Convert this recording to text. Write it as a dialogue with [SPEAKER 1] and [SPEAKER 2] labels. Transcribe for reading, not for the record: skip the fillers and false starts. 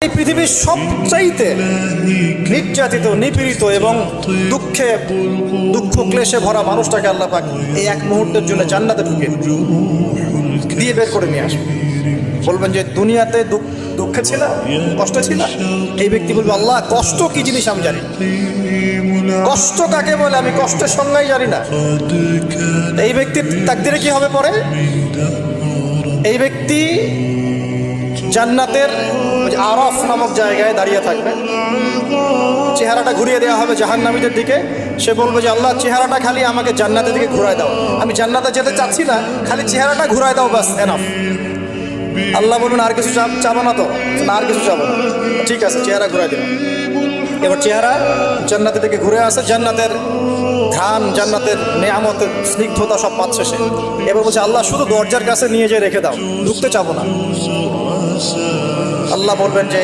[SPEAKER 1] এই পৃথিবীর সবচাইতে নির্যাতিত, নিপীড়িত এবং দুঃখ ক্লেশে ভরা মানুষটাকে আল্লাহ পাক এই এক মুহূর্তের জন্য জান্নাতে ঢুকে দিয়ে বের করে নিয়ে আসবে। বলবেন যে দুনিয়াতে দুঃখে ছিল, কষ্ট ছিল, এই ব্যক্তি বলবে আল্লাহ কষ্ট কি জিনিস আমি জানি, কষ্ট কাকে বলে আমি কষ্টের সংজ্ঞাই জানি না। এই ব্যক্তির তাকদিরে কি হবে পরে? এই ব্যক্তি জান্নাতের আরাফ নামক জায়গায় দাঁড়িয়ে থাকবে, চেহারাটা ঘুরিয়ে দেওয়া হবে জাহান্নামীদের দিকে। সে বলবে যে আল্লাহ চেহারাটা খালি আমাকে জান্নাতের দিকে ঘুরায় দাও, আমি জান্নাতে যেতে চাচ্ছি না, খালি চেহারাটা ঘুরায় দাও, বাস এনাফ। আল্লাহ বলবেন আর কিছু চাবো না তো? না, আর কিছু চাবো না। ঠিক আছে, চেহারা ঘুরাই দিল। এবার চেহারা জান্নাতের দিকে ঘুরে আসে, জান্নাতের ঘ্রাণ, জান্নাতের নেয়ামতের স্নিগ্ধতা সব পাচ্ছে সে। এবার বলছে আল্লাহ শুধু দরজার কাছে নিয়ে যেয়ে রেখে দাও, ঢুকতে চাবো না। আল্লাহ বলবেন যে